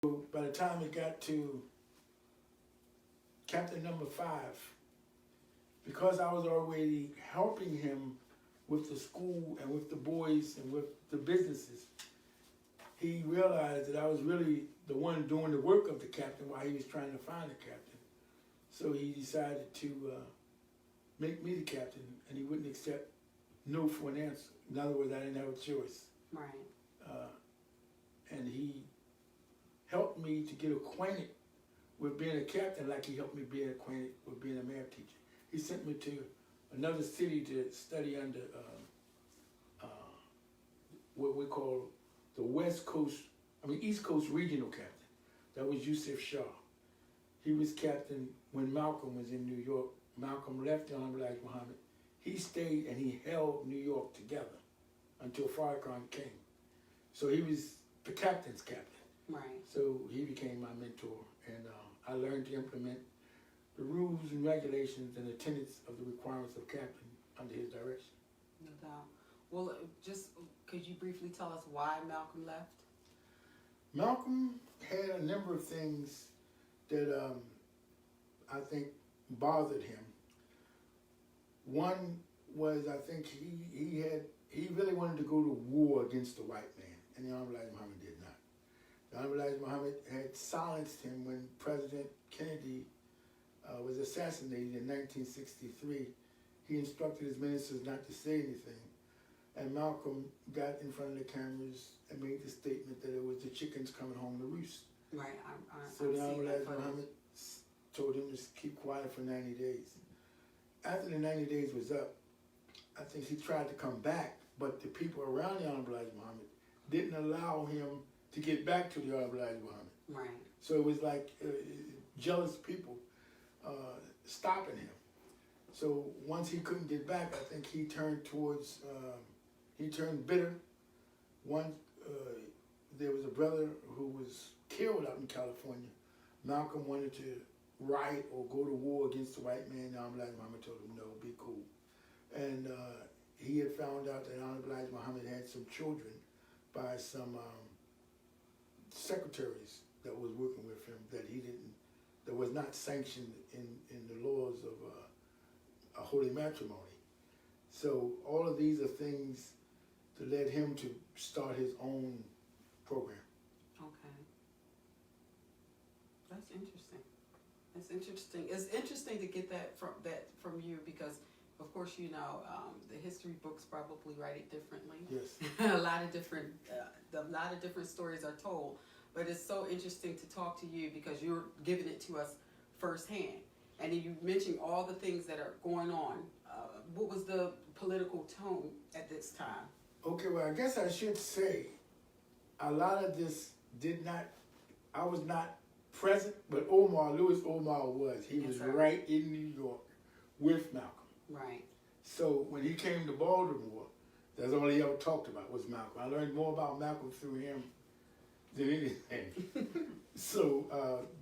By the time it got to captain number 5, because I was already helping him with the school and with the boys and with the businesses, he realized that I was really the one doing the work of the captain while he was trying to find the captain. So he decided to make me the captain, and he wouldn't accept no for an answer. In other words, I didn't have a choice. Right. And he helped me to get acquainted with being a captain like he helped me be acquainted with being a math teacher. He sent me to another city to study under what we call the East Coast Regional Captain. That was Yusuf Shah. He was captain when Malcolm was in New York. Malcolm left the Honorable Elijah Muhammad. He stayed and he held New York together until Farrakhan came. So he was the captain's captain. Right. So he became my mentor, and I learned to implement the rules and regulations and the tenets of the requirements of captain under his direction. No doubt. Well, just could you briefly tell us why Malcolm left? Malcolm had a number of things that I think bothered him. One was, I think he really wanted to go to war against the white man, and the Honorable Elijah Muhammad did not. The Honorable Elijah Muhammad had silenced him when President Kennedy was assassinated in 1963. He instructed his ministers not to say anything. And Malcolm got in front of the cameras and made the statement that it was the chickens coming home to roost. Right. So the Honorable Elijah Muhammad told him to keep quiet for 90 days. After the 90 days was up, I think he tried to come back, but the people around the Honorable Elijah Muhammad didn't allow him to get back to the Honorable Elijah Muhammad. Right. So it was like jealous people stopping him. So once he couldn't get back, I think he turned towards, he turned bitter. There was a brother who was killed out in California. Malcolm wanted to riot or go to war against the white man. The Honorable Elijah Muhammad told him, no, be cool. And he had found out that Honorable Elijah Muhammad had some children by some secretaries that was working with him that was not sanctioned in the laws of a holy matrimony. So all of these are things that led him to start his own program. Okay. That's interesting. It's interesting. It's interesting to get that from you because, of course, you know, the history books probably write it differently. Yes. a lot of different stories are told, but it's so interesting to talk to you because you're giving it to us firsthand. And you mentioned all the things that are going on. What was the political tone at this time? Okay, well, I guess I should say a lot of this I was not present, but Louis Omar was. He was right in New York with Malcolm. Right. So when he came to Baltimore, that's all he ever talked about was Malcolm. I learned more about Malcolm through him than anything. So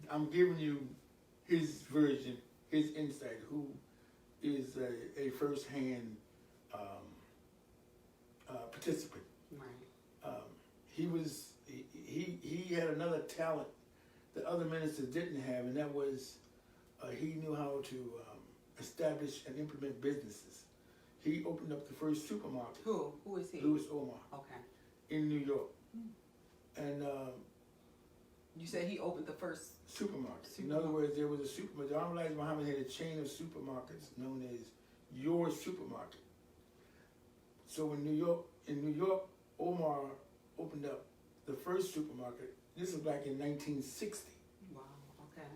I'm giving you his version, his insight, who is a first-hand participant. Right. He had another talent that other ministers didn't have, and that was he knew how to establish and implement businesses. He opened up the first supermarket. Who is he? Louis Omar. Okay. In New York. And you said he opened the first supermarket. In other words, there was a supermarket. The Honorable Elijah Muhammad had a chain of supermarkets known as Your Supermarket. So in New York, Omar opened up the first supermarket. This was back in 1960. Wow. Okay.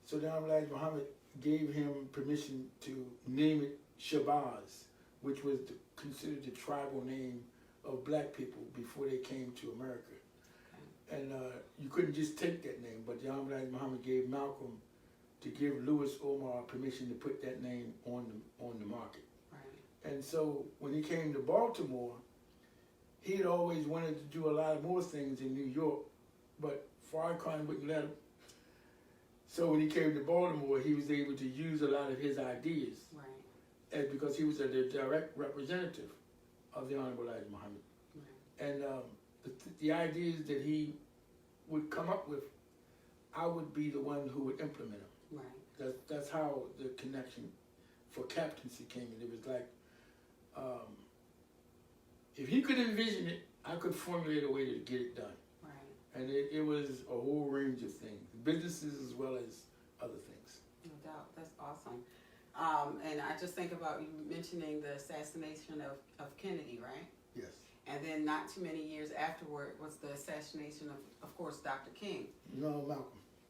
So the Honorable Elijah Muhammad gave him permission to name it Shabazz, which was considered the tribal name of black people before they came to America. Okay. And you couldn't just take that name, but the Honorable Elijah Muhammad gave Malcolm to give Louis Omar permission to put that name on the market. Right. And so when he came to Baltimore, he had always wanted to do a lot more things in New York, but Farrakhan wouldn't let him. So when he came to Baltimore, he was able to use a lot of his ideas. Right. And because he was the direct representative of the Honorable Elijah Muhammad. Right. And the ideas that he would come up with I would be the one who would implement them. Right. That's how the connection for captaincy came in. It was like, if he could envision it, I could formulate a way to get it done. Right. And it was a whole range of things, businesses as well as other things. No doubt. That's awesome. And I just think about you mentioning the assassination of Kennedy, right? Yes. And then not too many years afterward was the assassination of course, Dr. King. No, Malcolm.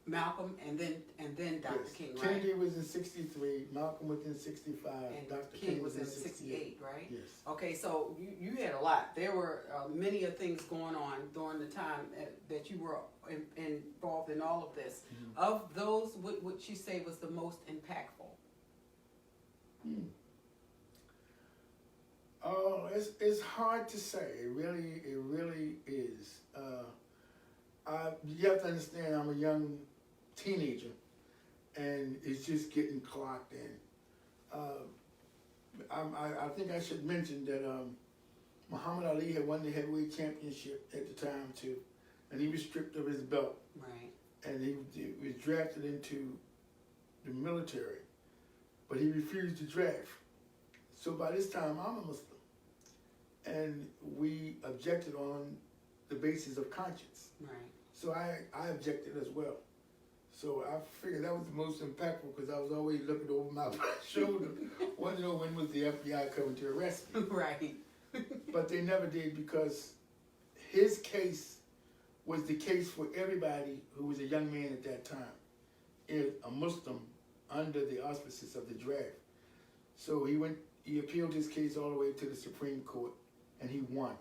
Malcolm, and then Dr. Yes. King, right? Kennedy was in 63, Malcolm was in 65, And Dr. King was in 68, right? Yes. Okay, so you had a lot. There were many of things going on during the time that you were involved in all of this. Mm-hmm. Of those, what would you say was the most impactful? Oh, it's hard to say. It really is. You have to understand, I'm a young teenager, and it's just getting clocked in. I think I should mention that Muhammad Ali had won the heavyweight championship at the time too, and he was stripped of his belt. Right. And he was drafted into the military, but he refused to draft. So by this time, I'm a Muslim, and we objected on the basis of conscience. Right. So I objected as well. So I figured that was the most impactful because I was always looking over my shoulder, wanting to know when was the FBI coming to arrest me. Right. But they never did because his case was the case for everybody who was a young man at that time, a Muslim under the auspices of the draft. So he appealed his case all the way to the Supreme Court, and he won.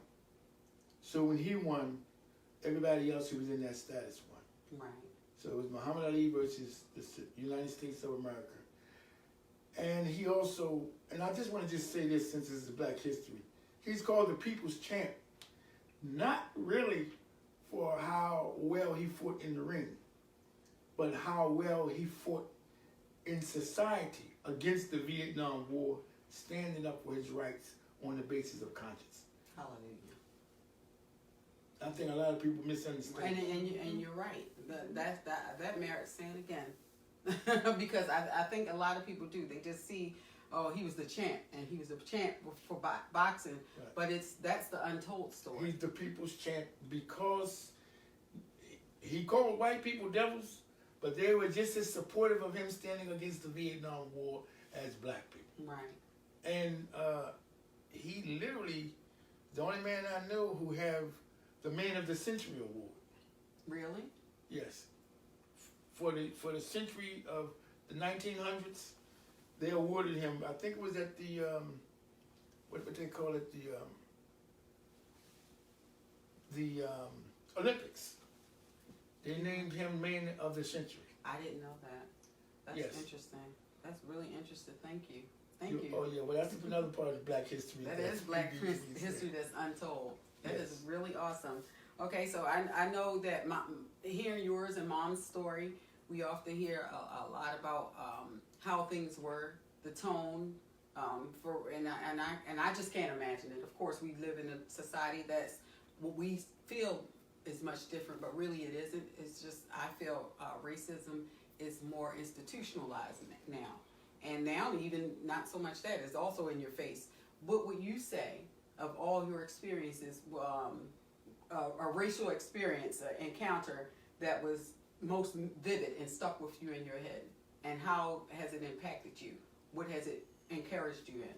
So when he won, everybody else who was in that status won. Right. So it was Muhammad Ali versus the United States of America. And he also, and I just want to say this since this is Black History, he's called the People's Champ, not really for how well he fought in the ring, but how well he fought in society against the Vietnam War, standing up for his rights on the basis of conscience. Hallelujah. I think a lot of people misunderstand. And you're right. That merits saying again, because I think a lot of people do. They just see, oh, he was the champ, and he was a champ for boxing, Right. but that's the untold story. He's the people's champ because he called white people devils, but they were just as supportive of him standing against the Vietnam War as black people. Right. And he literally, the only man I know who have the Man of the Century Award. Really? Yes. For the century of the 1900s, they awarded him, I think it was at the, what would they call it, the Olympics. They named him Man of the Century. I didn't know that. That's Yes. interesting. That's really interesting. Thank you. Thank you. Oh yeah, well that's another part of Black history. That is Black history that's untold. That is really awesome. Okay, so I know that hearing yours and Mom's story, we often hear a lot about how things were, the tone, and I just can't imagine it. Of course, we live in a society that's what we feel is much different, but really it isn't. It's just I feel racism is more institutionalized now, and now even not so much that is also in your face. What would you say of all your experiences, a racial experience, encounter that was most vivid and stuck with you in your head? And how has it impacted you? What has it encouraged you in?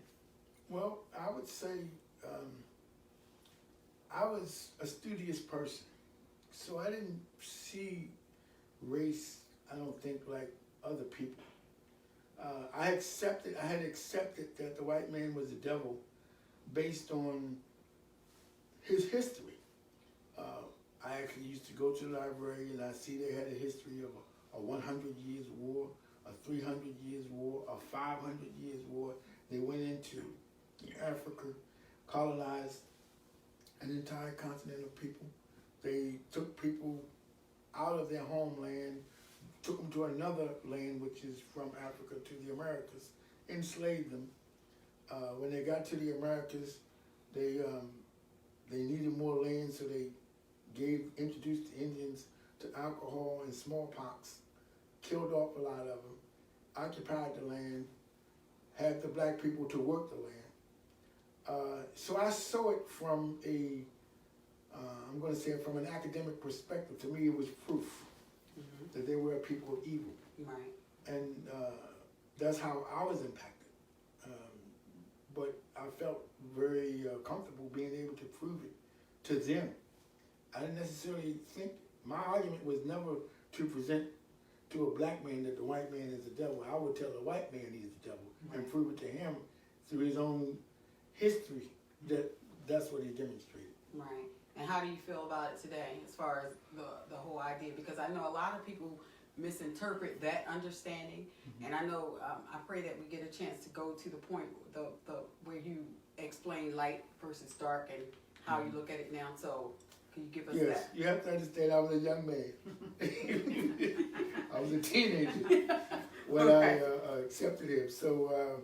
Well, I would say I was a studious person, so I didn't see race, I don't think, like other people. I had accepted that the white man was the devil based on his history. I actually used to go to the library and I see they had a history of a 100 years war, a 300 years war, a 500 years war. They went into Africa, colonized an entire continent of people. They took people out of their homeland, took them to another land, which is from Africa to the Americas, enslaved them. When they got to the Americas, they needed more land, so they introduced the Indians to alcohol and smallpox, killed off a lot of them, occupied the land, had the black people to work the land. So I saw it from I'm going to say it from an academic perspective. To me, it was proof that they were a people of evil. Right. And that's how I was impacted. But I felt very comfortable being able to prove it to them. I didn't necessarily think, my argument was never to present to a black man that the white man is the devil. I would tell the white man he's the devil and prove it to him through his own history that that's what he demonstrated. Right. And how do you feel about it today as far as the whole idea? Because I know a lot of people misinterpret that understanding, and I know I pray that we get a chance to go to the point where you explain light versus dark and how you look at it now. So can you give us that? Yes, you have to understand I was a young man. I was a teenager when I accepted him. So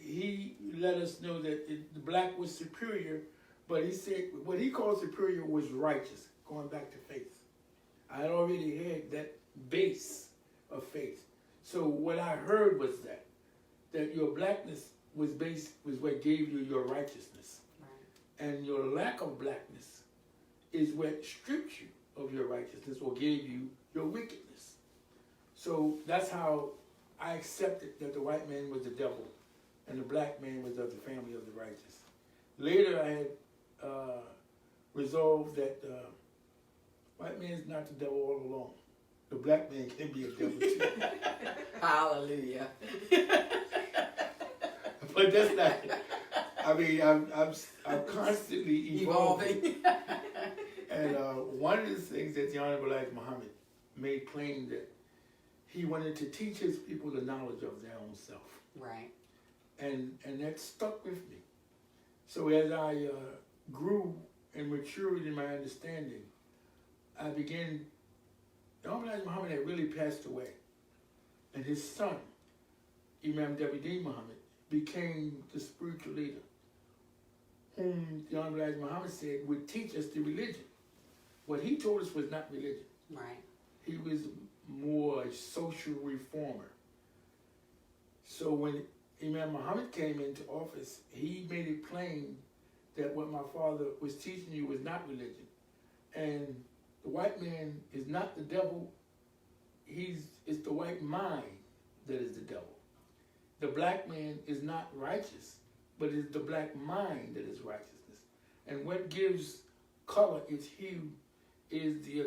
he let us know that the black was superior, but he said what he called superior was righteous, going back to faith. I had already had that base of faith. So what I heard was that your blackness was what gave you your righteousness. Right. And your lack of blackness is what stripped you of your righteousness or gave you your wickedness. So that's how I accepted that the white man was the devil and the black man was of the family of the righteous. Later I had resolved that white man is not the devil all alone. The black man can be a devil too. Hallelujah. But that's not. I mean, I'm constantly evolving. And one of the things that the Honorable Elijah Muhammad made plain that he wanted to teach his people the knowledge of their own self. Right. And that stuck with me. So as I grew and matured in my understanding, I began. The Honorable Elijah Muhammad had really passed away, and his son, Imam W.D. Muhammad, became the spiritual leader, whom the Honorable Elijah Muhammad said would teach us the religion. What he told us was not religion. Right. He was more a social reformer. So when Imam Muhammad came into office, he made it plain that what my father was teaching you was not religion. And the white man is not the devil. It's the white mind that is the devil. The black man is not righteous, but it's the black mind that is righteousness. And what gives color its hue is the